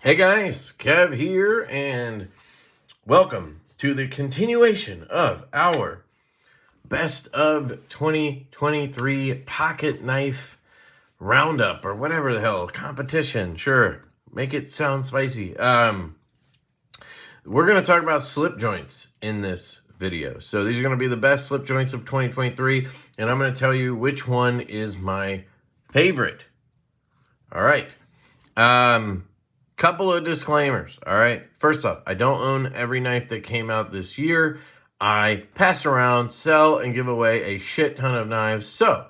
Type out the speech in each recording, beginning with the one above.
Hey guys, Kev here, and welcome to the continuation of our Best of 2023 Pocket Knife Roundup, or whatever the hell, competition, sure, make it sound spicy. We're going to talk about slip joints in this video. So these are going to be the best slip joints of 2023, and I'm going to tell you which one is my favorite. All right. Couple of disclaimers, all right? First off, I don't own every knife that came out this year. I pass around, sell, and give away a shit ton of knives. So,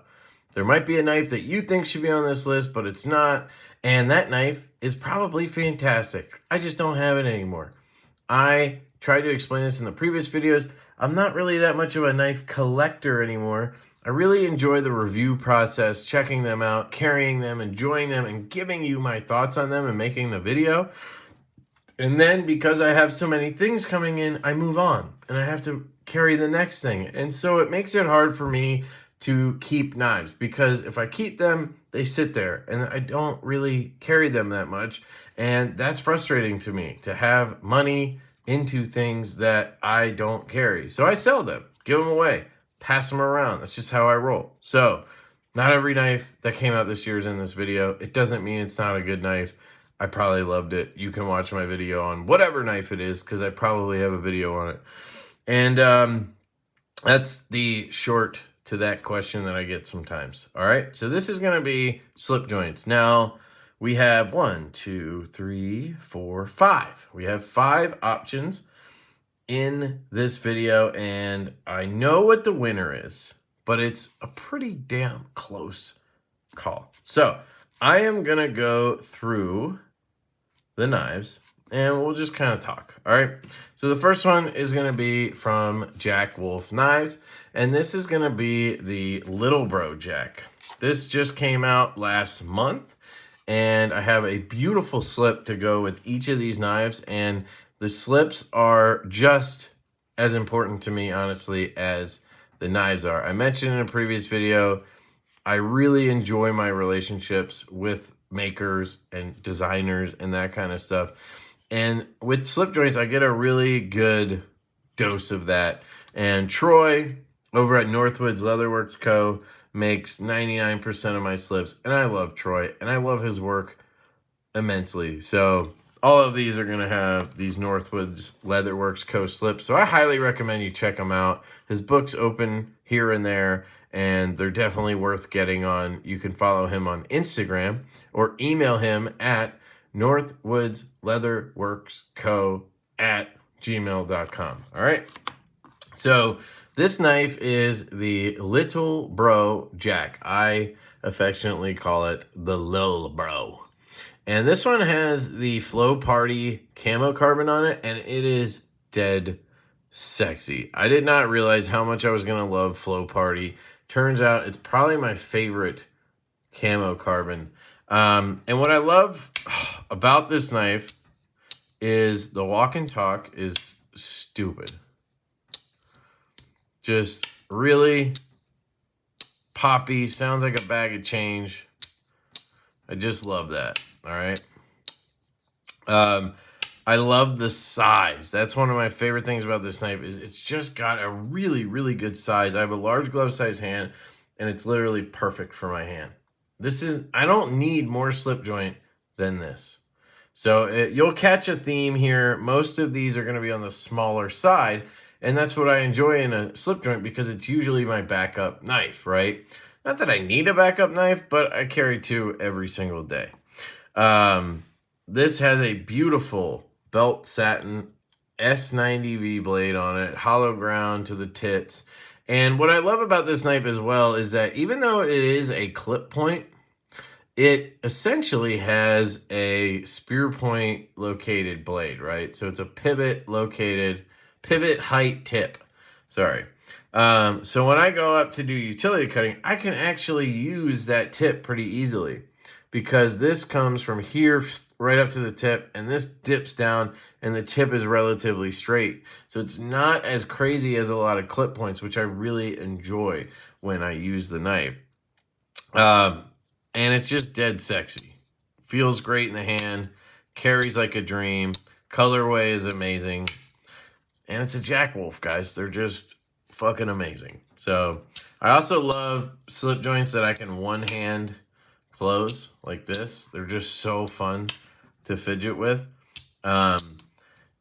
there might be a knife that you think should be on this list, but it's not. And that knife is probably fantastic. I just don't have it anymore. I tried to explain this in the previous videos. I'm not really that much of a knife collector anymore. I really enjoy the review process, checking them out, carrying them, enjoying them, and giving you my thoughts on them and making the video. And then because I have so many things coming in, I move on and I have to carry the next thing. And so it makes it hard for me to keep knives because if I keep them, they sit there and I don't really carry them that much. And that's frustrating to me to have money into things that I don't carry. So I sell them, give them away, pass them around. That's just how I roll. So not every knife that came out this year is in this video. It doesn't mean it's not a good knife. I probably loved it. You can watch my video on whatever knife it is because I probably have a video on it. And that's the short to that question that I get sometimes. All right, so this is going to be slip joints. Now, we have 1, 2, 3, 4, 5. We have 5 options in this video, and I know what the winner is, but it's a pretty damn close call. So I am going to go through the knives and we'll just kind of talk. All right. So the first one is going to be from Jack Wolf Knives, and this is going to be the Little Bro Jack. This just came out last month, and I have a beautiful slip to go with each of these knives, and the slips are just as important to me, honestly, as the knives are. I mentioned in a previous video, I really enjoy my relationships with makers and designers and that kind of stuff. And with slip joints, I get a really good dose of that. And Troy over at Northwoodsleatherworksco makes 99% of my slips. And I love Troy, and I love his work immensely. So all of these are going to have these Northwoods Leatherworksco slips. So I highly recommend you check them out. His books open here and there, and they're definitely worth getting on. You can follow him on Instagram or email him at northwoodsleatherworksco@gmail.com. All right. So this knife is the Little Bro Jack. I affectionately call it the Lil Bro. And this one has the Flow Party camo carbon on it, and it is dead sexy. I did not realize how much I was going to love Flow Party. Turns out it's probably my favorite camo carbon. And what I love about this knife is the walk and talk is stupid. Just really poppy, sounds like a bag of change. I just love that. All right. I love the size. That's one of my favorite things about this knife is it's just got a really, really good size. I have a large glove size hand, and it's literally perfect for my hand. I don't need more slip joint than this. So you'll catch a theme here. Most of these are going to be on the smaller side, and that's what I enjoy in a slip joint because it's usually my backup knife, right? Not that I need a backup knife, but I carry 2 every single day. This has a beautiful belt satin S90V blade on it, hollow ground to the tits. And what I love about this knife as well is that even though it is a clip point, it essentially has a spear point located blade, right? So it's a pivot height tip. Sorry. So when I go up to do utility cutting, I can actually use that tip pretty easily because this comes from here right up to the tip, and this dips down, and the tip is relatively straight. So it's not as crazy as a lot of clip points, which I really enjoy when I use the knife. And it's just dead sexy. Feels great in the hand. carries like a dream. Colorway is amazing. And it's a Jack Wolf, guys. They're just fucking amazing. So I also love slip joints that I can one hand close like this. They're just so fun to fidget with.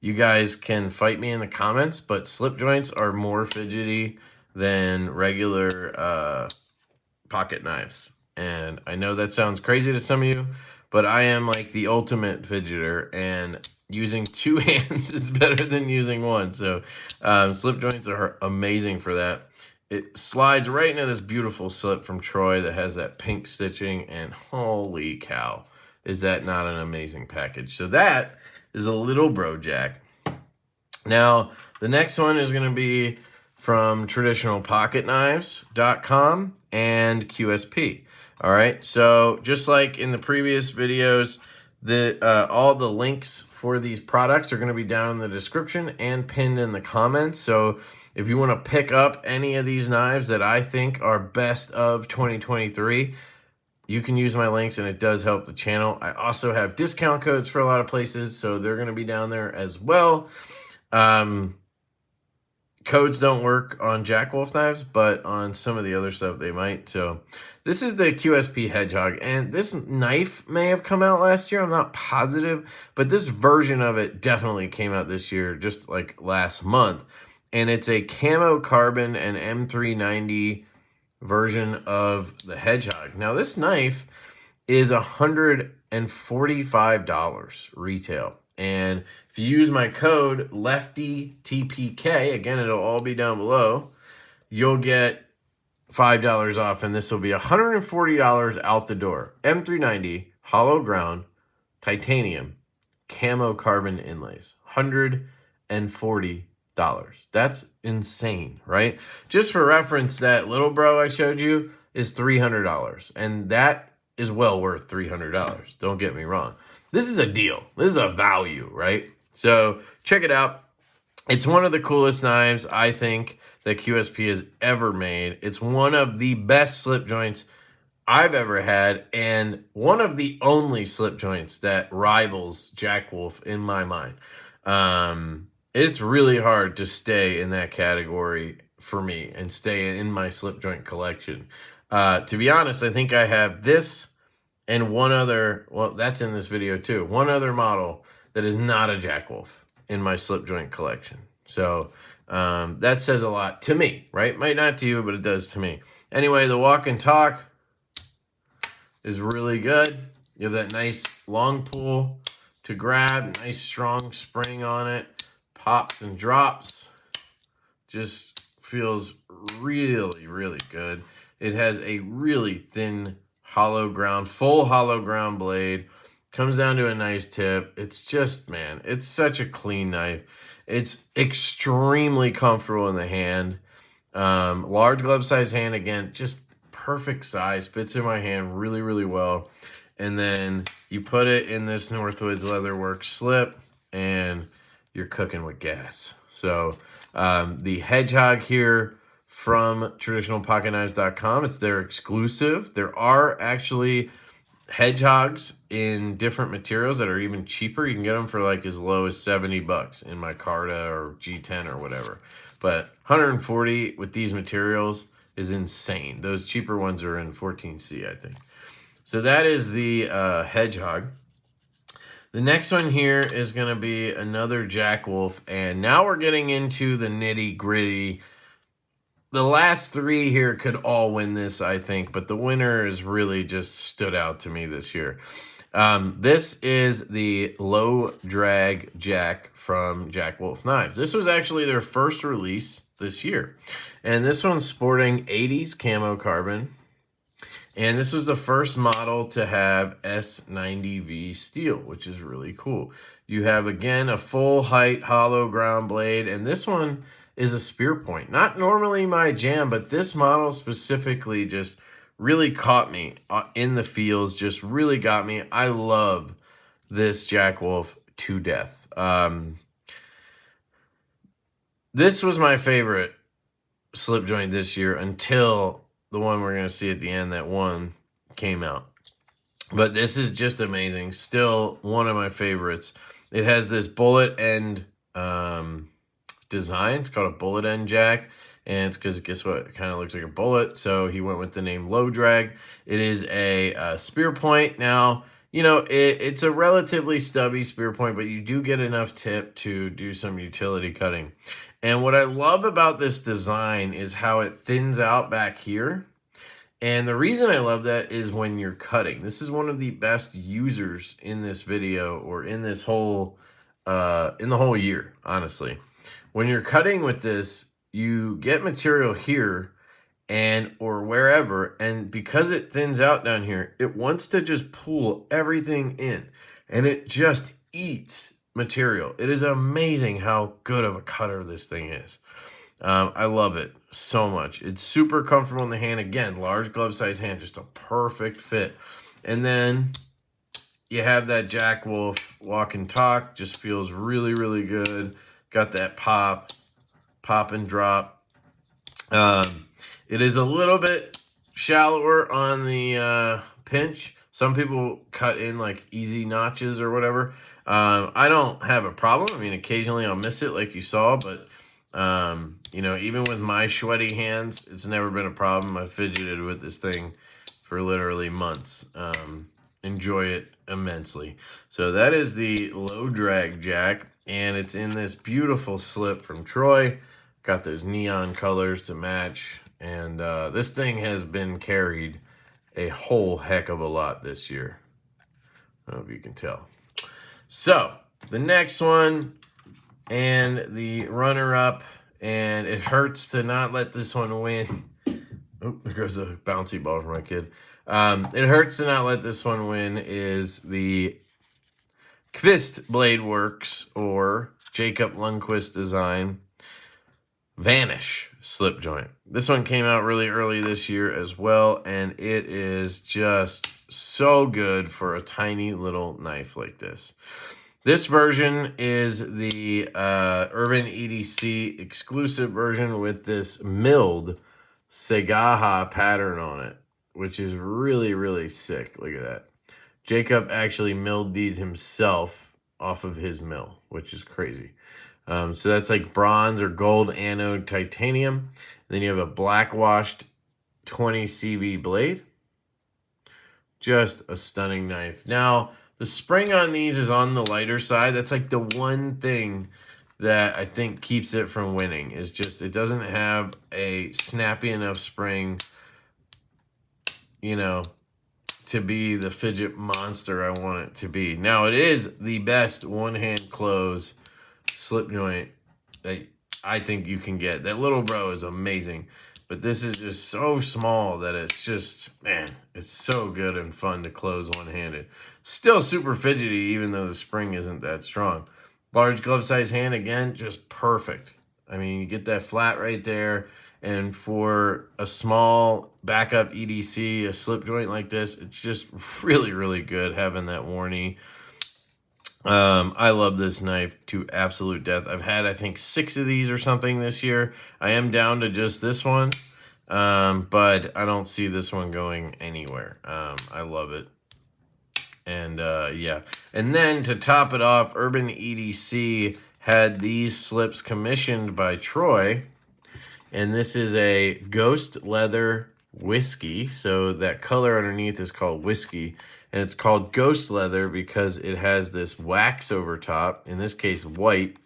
You guys can fight me in the comments, but slip joints are more fidgety than regular pocket knives. And I know that sounds crazy to some of you, but I am like the ultimate fidgeter, and using two hands is better than using one. So slip joints are amazing for that. It slides right into this beautiful slip from Troy that has that pink stitching, and holy cow, is that not an amazing package? So that is a little bro jack. Now, the next one is going to be from traditionalpocketknives.com and QSP. All right, so just like in the previous videos, all the links for these products are going to be down in the description and pinned in the comments. So if you want to pick up any of these knives that I think are best of 2023, you can use my links, and it does help the channel. I also have discount codes for a lot of places, so they're going to be down there as well. Codes don't work on Jack Wolf knives, but on some of the other stuff they might. So this is the QSP Hedgehog, and this knife may have come out last year. I'm not positive, but this version of it definitely came out this year, just like last month. And it's a camo carbon and M390 version of the Hedgehog. Now this knife is $145 retail. And if you use my code LeftyTPK, again, it'll all be down below, you'll get $5 off, and this will be $140 out the door. M390, hollow ground, titanium, camo carbon inlays. $140. That's insane, right? Just for reference, that little bro I showed you is $300, and that is well worth $300. Don't get me wrong. This is a deal. This is a value, right? So check it out. It's one of the coolest knives I think that QSP has ever made. It's one of the best slip joints I've ever had, and one of the only slip joints that rivals Jack Wolf in my mind. It's really hard to stay in that category for me and stay in my slip joint collection. To be honest, I think I have this and one other, well, that's in this video too, one other model that is not a Jack Wolf in my slip joint collection. So that says a lot to me, right? Might not to you, but it does to me. Anyway, the walk and talk is really good. You have that nice long pull to grab, nice strong spring on it, pops and drops. Just feels really, really good. It has a really thin hollow ground, full hollow ground blade. Comes down to a nice tip. It's just, man, it's such a clean knife. It's extremely comfortable in the hand. Large glove size hand, again, just perfect size. Fits in my hand really, really well. And then you put it in this Northwoods Leatherworks slip, and you're cooking with gas. So the Hedgehog here from traditionalpocketknives.com, it's their exclusive. There are actually Hedgehogs in different materials that are even cheaper. You can get them for like as low as $70 in my Carta or G10 or whatever. But 140 with these materials is insane. Those cheaper ones are in 14C, I think. So that is the Hedgehog. The next one here is going to be another Jack Wolf, and now we're getting into the nitty-gritty. The last three here could all win this, I think, but the winner has really just stood out to me this year. This is the Low Drag Jack from Jack Wolf Knives. This was actually their first release this year, and this one's sporting 80s camo carbon. And this was the first model to have S90V steel, which is really cool. You have, again, a full height hollow ground blade, and this one is a spear point. Not normally my jam, but this model specifically just really caught me in the feels, just really got me. I love this Jack Wolf to death. This was my favorite slip joint this year until the one we're going to see at the end, that one came out. But this is just amazing. Still one of my favorites. It has this bullet end design. It's called a bullet end jack. And it's because, guess what? It kind of looks like a bullet. So he went with the name Low Drag. It is a spear point. Now, you know, it's a relatively stubby spear point, but you do get enough tip to do some utility cutting. And what I love about this design is how it thins out back here. And the reason I love that is when you're cutting. This is one of the best users in this video, or in this whole, in the whole year, honestly. When you're cutting with this, you get material here and or wherever, and because it thins out down here, it wants to just pull everything in, and it just eats material. It is amazing how good of a cutter this thing is. I love it so much. It's super comfortable in the hand. Again, large glove size hand, just a perfect fit. And then you have that Jack Wolf walk and talk. Just feels really, really good. Got that pop and drop. It is a little bit shallower on the pinch. Some people cut in like easy notches or whatever. I don't have a problem. I mean, occasionally I'll miss it like you saw, but you know, even with my sweaty hands, it's never been a problem. I fidgeted with this thing for literally months. Enjoy it immensely. So that is the Low Drag Jack, and it's in this beautiful slip from Troy. Got those neon colors to match, and this thing has been carried a whole heck of a lot this year. I don't know if you can tell. So the next one, and the runner-up, and it hurts to not let this one win. Oh, there goes a bouncy ball for my kid. It hurts to not let this one win is the QSP Blade Works, or Jacob Lundquist design, Vanish slip joint. This one came out really early this year as well, and it is just so good for a tiny little knife like this. This version is the Urban EDC exclusive version with this milled Segaha pattern on it, which is really, really sick. Look at that. Jacob actually milled these himself off of his mill, which is crazy. So that's like bronze or gold anode titanium. Then you have a black washed 20 CV blade. Just a stunning knife. Now, the spring on these is on the lighter side. That's like the one thing that I think keeps it from winning, is just it doesn't have a snappy enough spring, you know, to be the fidget monster I want it to be. Now, it is the best one-hand close slip joint that I think you can get. That little bro is amazing, but this is just so small that it's just, man, it's so good and fun to close one-handed. Still super fidgety, even though the spring isn't that strong. Large glove size hand, again, just perfect. I mean, you get that flat right there, and for a small backup EDC, a slip joint like this, it's just really, really good having that Warney. I love this knife to absolute death. I've had, I think, 6 of these or something this year. I am down to just this one, but I don't see this one going anywhere. I love it. And yeah. And then to top it off, Urban EDC had these slips commissioned by Troy. And this is a Ghost Leather Whiskey. So that color underneath is called Whiskey. And it's called Ghost Leather because it has this wax over top, in this case white.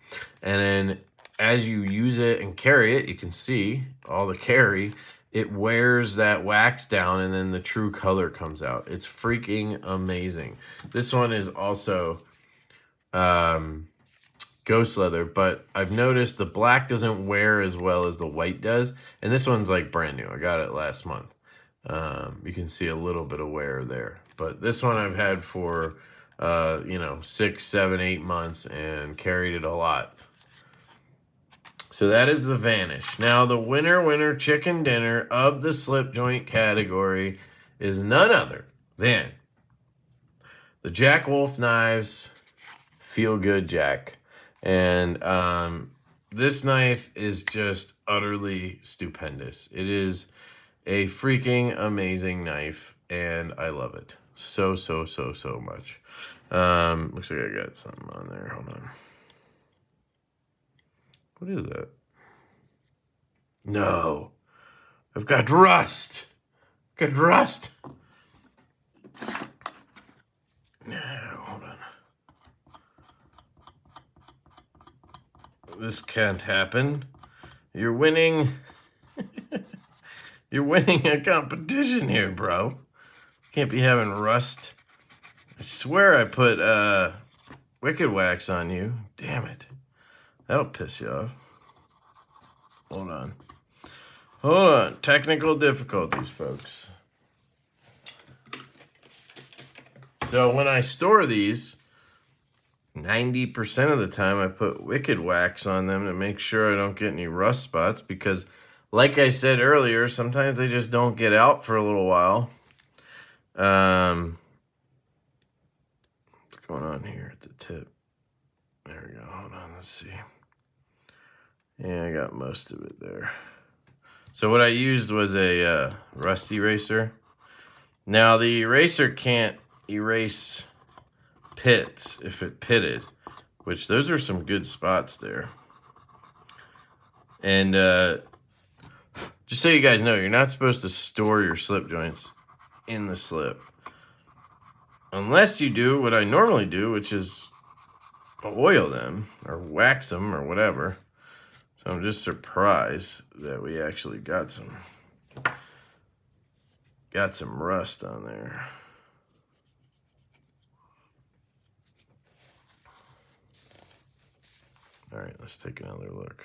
And then as you use it and carry it, you can see all the carry. It wears that wax down, and then the true color comes out. It's freaking amazing. This one is also ghost leather, but I've noticed the black doesn't wear as well as the white does. And this one's like brand new. I got it last month. You can see a little bit of wear there. But this one I've had for, 6, 7, 8 months and carried it a lot. So that is the Vanish. Now, the winner chicken dinner of the slip joint category is none other than the Jack Wolf Knives Feelgood Jack. And this knife is just utterly stupendous. It is a freaking amazing knife, and I love it. so much. Looks like I got something on there. Hold on. What is that? No. I've got rust. Got rust. No, hold on. This can't happen. You're winning. You're winning a competition here, bro. Can't be having rust. I swear I put Wicked Wax on you. Damn it. That'll piss you off. Hold on. Hold on. Technical difficulties, folks. So when I store these, 90% of the time I put Wicked Wax on them to make sure I don't get any rust spots, because like I said earlier, sometimes they just don't get out for a little while. What's going on here at the tip? There we go. Hold on. Let's see. Yeah, I got most of it there. So what I used was a rust eraser. Now the eraser can't erase pits if it pitted, which those are some good spots there. And just so you guys know, you're not supposed to store your slip joints in the slip. Unless you do what I normally do, which is oil them or wax them or whatever. So I'm just surprised that we actually got some rust on there. All right, let's take another look.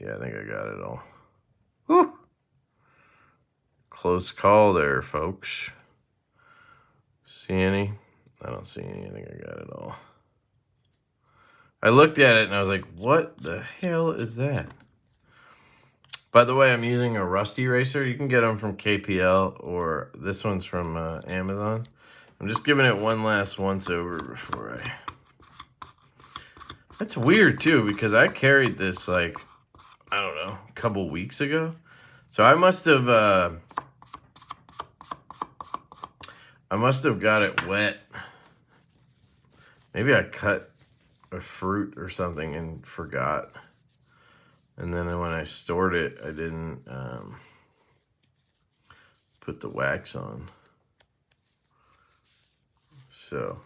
Yeah, I think I got it all. Whew. Close call there, folks. See any? I don't see any. I think I got it all. I looked at it and I was like, what the hell is that? By the way, I'm using a rust eraser. You can get them from KPL, or this one's from Amazon. I'm just giving it one last once over before I... That's weird too, because I carried this like, I don't know, a couple weeks ago. So I must have got it wet. Maybe I cut a fruit or something and forgot. And then when I stored it, I didn't put the wax on. So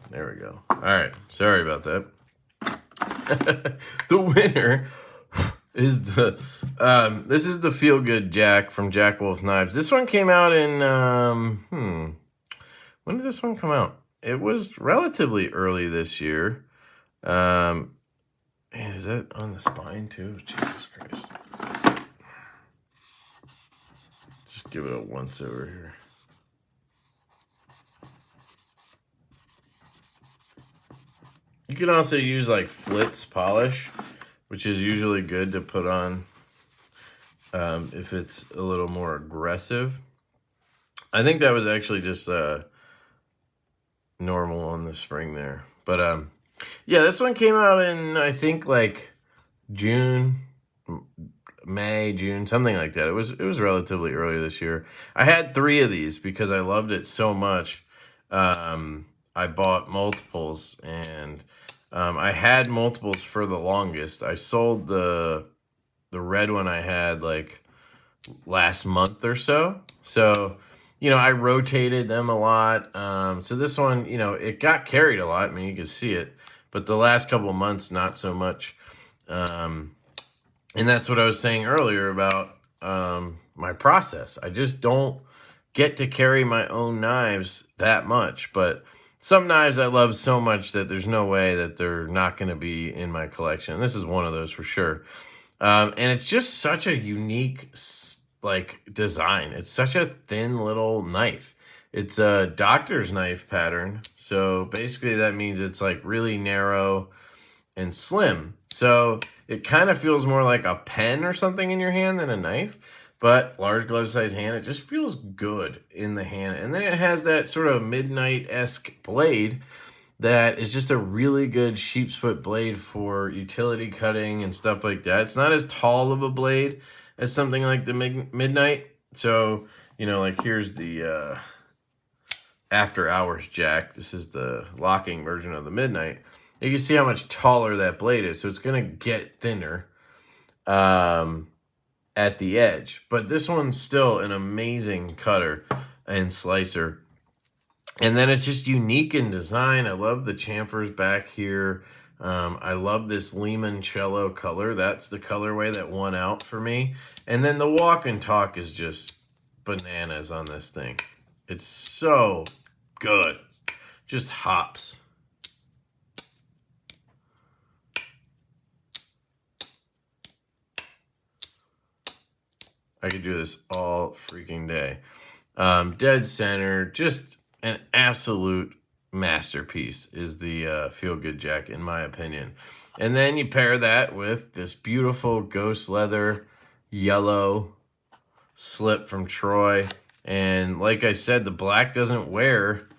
there we go. All right, sorry about that. The winner is this is the Feelgood Jack from Jack Wolf Knives. This one came out in when did this one come out? It was relatively early this year. Man, is that on the spine too? Jesus Christ. Just give it a once over here. You can also use like Flitz polish, which is usually good to put on if it's a little more aggressive. I think that was actually just normal on the spring there. But yeah, this one came out in, I think, like May, June, something like that. It was relatively early this year. I had 3 of these because I loved it so much. I bought multiples, and I had multiples for the longest. I sold the red one I had like last month or so. So, you know, I rotated them a lot. So this one, you know, it got carried a lot. I mean, you can see it. But the last couple of months, not so much. And that's what I was saying earlier about my process. I just don't get to carry my own knives that much. But some knives I love so much that there's no way that they're not going to be in my collection. And this is one of those for sure. And it's just such a unique, like, design. It's such a thin little knife. It's a doctor's knife pattern. So basically that means it's like really narrow and slim. So it kind of feels more like a pen or something in your hand than a knife. But large glove size hand, it just feels good in the hand. And then it has that sort of midnight-esque blade that is just a really good sheep's foot blade for utility cutting and stuff like that. It's not as tall of a blade as something like the midnight. So, you know, like here's the after hours jack. This is the locking version of the midnight. You can see how much taller that blade is. So it's going to get thinner at the edge. But this one's still an amazing cutter and slicer. And then it's just unique in design. I love the chamfers back here. I love this limoncello color. That's the colorway that won out for me. And then the walk and talk is just bananas on this thing. It's so good. Just hops. I could do this all freaking day. Dead center, just an absolute masterpiece is the Feelgood Jack, in my opinion. And then you pair that with this beautiful ghost leather yellow slip from Troy. And like I said, the black doesn't wear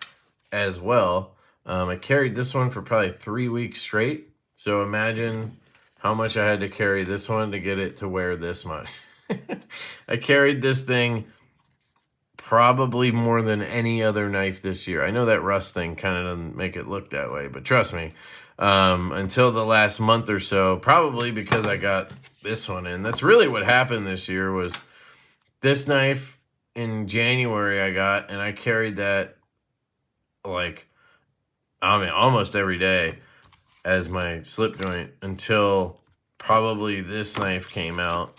as well. I carried this one for probably 3 weeks straight. So imagine how much I had to carry this one to get it to wear this much. I carried this thing probably more than any other knife this year. I know that rust thing kind of doesn't make it look that way, but trust me, until the last month or so, probably because I got this one in. That's really what happened this year. Was this knife in January I got, and I carried that like, I mean, almost every day as my slip joint until probably this knife came out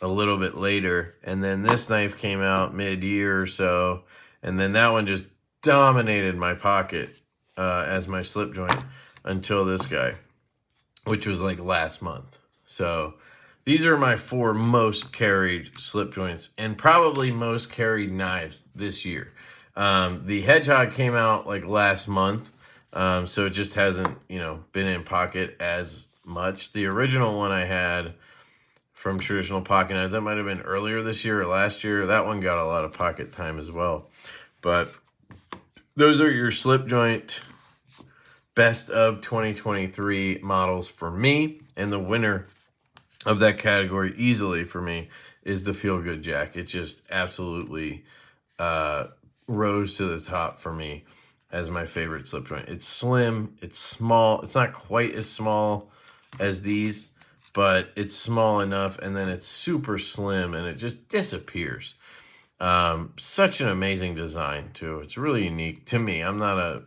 a little bit later, and then this knife came out mid-year or so, and then that one just dominated my pocket as my slip joint until this guy, which was like last month. So these are my 4 most carried slip joints and probably most carried knives this year. The Hedgehog came out like last month, so it just hasn't, you know, been in pocket as much. The original one I had from Traditional Pocket Knives, that might have been earlier this year or last year. That one got a lot of pocket time as well. But those are your slip joint best of 2023 models for me. And the winner of that category easily for me is the Feelgood Jack. It just absolutely rose to the top for me as my favorite slip joint. It's slim, it's small. It's not quite as small as these, but it's small enough, and then it's super slim, and it just disappears. Such an amazing design, too. It's really unique to me. I'm not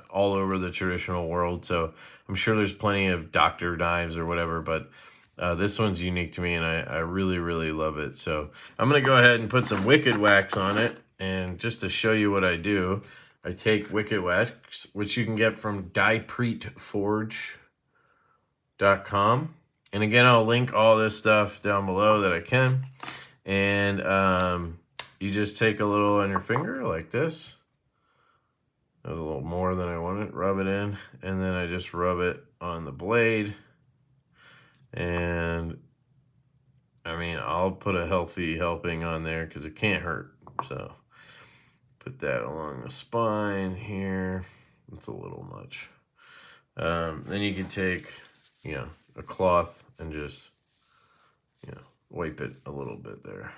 all over the traditional world, so I'm sure there's plenty of doctor knives or whatever, but this one's unique to me, and I really, really love it. So I'm going to go ahead and put some Wicked Wax on it, and just to show you what I do, I take Wicked Wax, which you can get from diepreetforge.com. And again, I'll link all this stuff down below that I can. And you just take a little on your finger like this. That was a little more than I wanted. Rub it in. And then I just rub it on the blade. And, I mean, I'll put a healthy helping on there because it can't hurt. So, put that along the spine here. That's a little much. Then you can take, you know, a cloth and just, you know, wipe it a little bit there.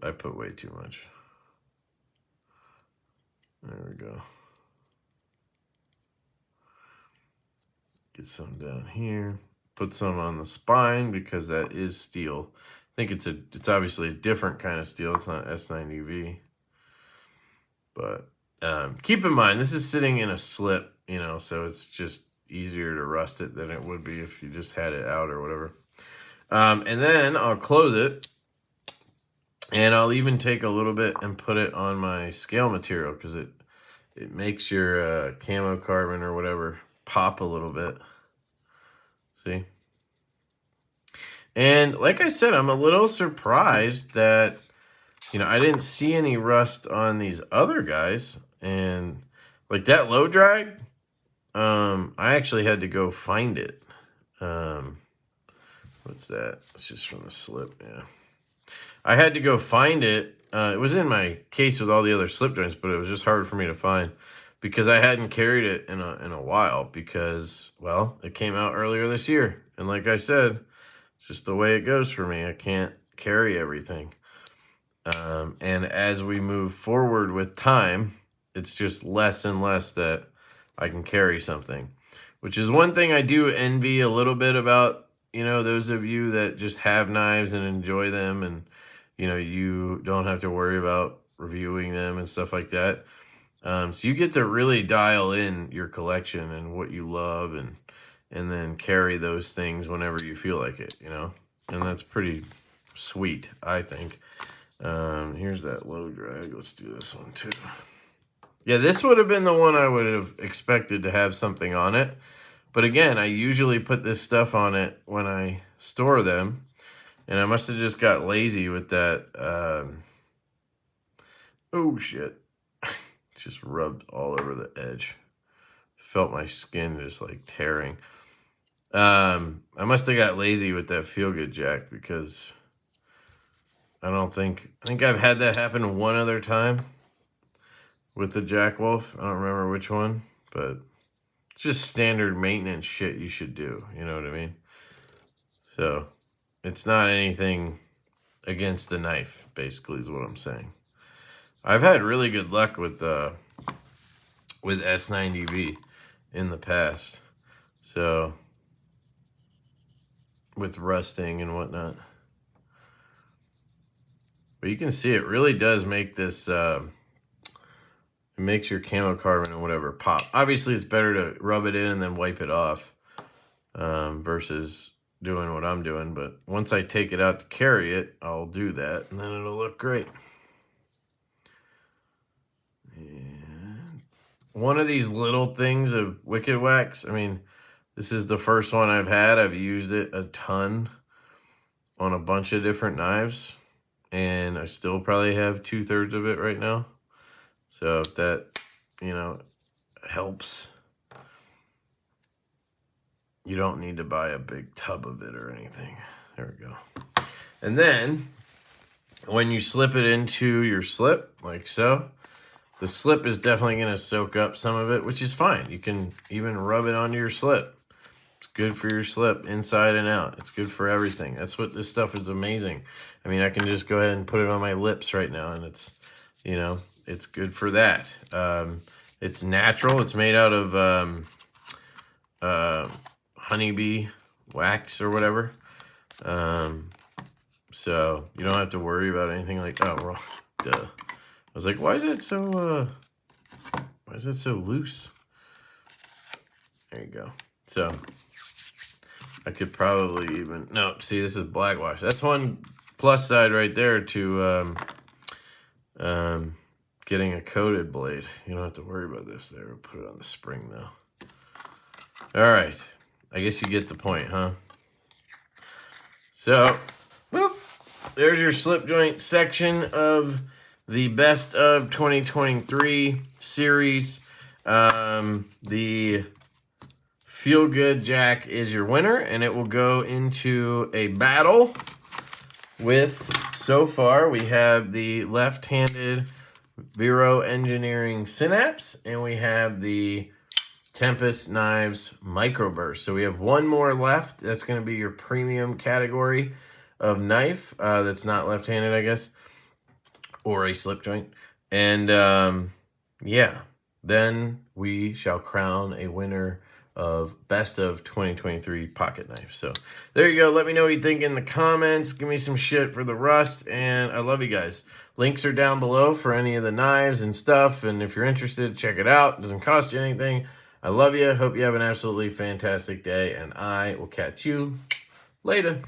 I put way too much. There we go. Get some down here. Put some on the spine because that is steel. I think it's obviously a different kind of steel. It's not S90V. But keep in mind, this is sitting in a slip, you know, so it's just easier to rust it than it would be if you just had it out or whatever. And then I'll close it, and I'll even take a little bit and put it on my scale material because it makes your camo carbon or whatever pop a little bit. See? And like I said, I'm a little surprised that, you know, I didn't see any rust on these other guys. And like that low drag, I actually had to go find it. What's that? It's just from the slip, yeah. I had to go find it. It was in my case with all the other slip joints, but it was just hard for me to find because I hadn't carried it in a while because, well, it came out earlier this year. And like I said, it's just the way it goes for me. I can't carry everything. And as we move forward with time, it's just less and less that I can carry something, which is one thing I do envy a little bit about, those of you that just have knives and enjoy them, and, you don't have to worry about reviewing them and stuff like that. So you get to really dial in your collection and what you love, and then carry those things whenever you feel like it, and that's pretty sweet, I think. Here's that low drag. Let's do this one too. Yeah, this would have been the one I would have expected to have something on it. But again, I usually put this stuff on it when I store them. And I must have just got lazy with that. Oh, shit. Just rubbed all over the edge. Felt my skin just like tearing. I must have got lazy with that Feelgood Jack, because I think I've had that happen one other time with the Jack Wolf. I don't remember which one, but it's just standard maintenance shit you should do. You know what I mean? So it's not anything against the knife, basically, is what I'm saying. I've had really good luck with S90V in the past. So with rusting and whatnot. But you can see it really does make this, it makes your camo carbon and whatever pop. Obviously, it's better to rub it in and then wipe it off versus doing what I'm doing. But once I take it out to carry it, I'll do that, and then it'll look great. And one of these little things of Wicked Wax, I mean, this is the first one I've had. I've used it a ton on a bunch of different knives, and I still probably have 2/3 of it right now. So if that, helps, you don't need to buy a big tub of it or anything. There we go. And then when you slip it into your slip, like so, the slip is definitely going to soak up some of it, which is fine. You can even rub it onto your slip. It's good for your slip inside and out. It's good for everything. That's what this stuff is amazing. I mean, I can just go ahead and put it on my lips right now, and it's, it's good for that. It's natural. It's made out of honeybee wax or whatever. So you don't have to worry about anything like, oh, well, duh. I was like, why is it so loose? There you go. So I could probably even, no, see, this is black wash. That's one plus side right there to getting a coated blade. You don't have to worry about this there. We'll put it on the spring though. All right. I guess you get the point, huh? So, whoop, there's your slip joint section of the best of 2023 series. The Feelgood Jack is your winner, and it will go into a battle with, so far, we have the left-handed Vero Engineering Synapse, and we have the Tempest Knives Microburst. So we have one more left. That's going to be your premium category of knife that's not left-handed, I guess, or a slip joint. And yeah, then we shall crown a winner of best of 2023 pocket knife. So there you go. Let me know what you think in the comments. Give me some shit for the rust, and I love you guys. Links are down below for any of the knives and stuff, and if you're interested, check it out. It doesn't cost you anything. I love you. Hope you have an absolutely fantastic day, and I will catch you later.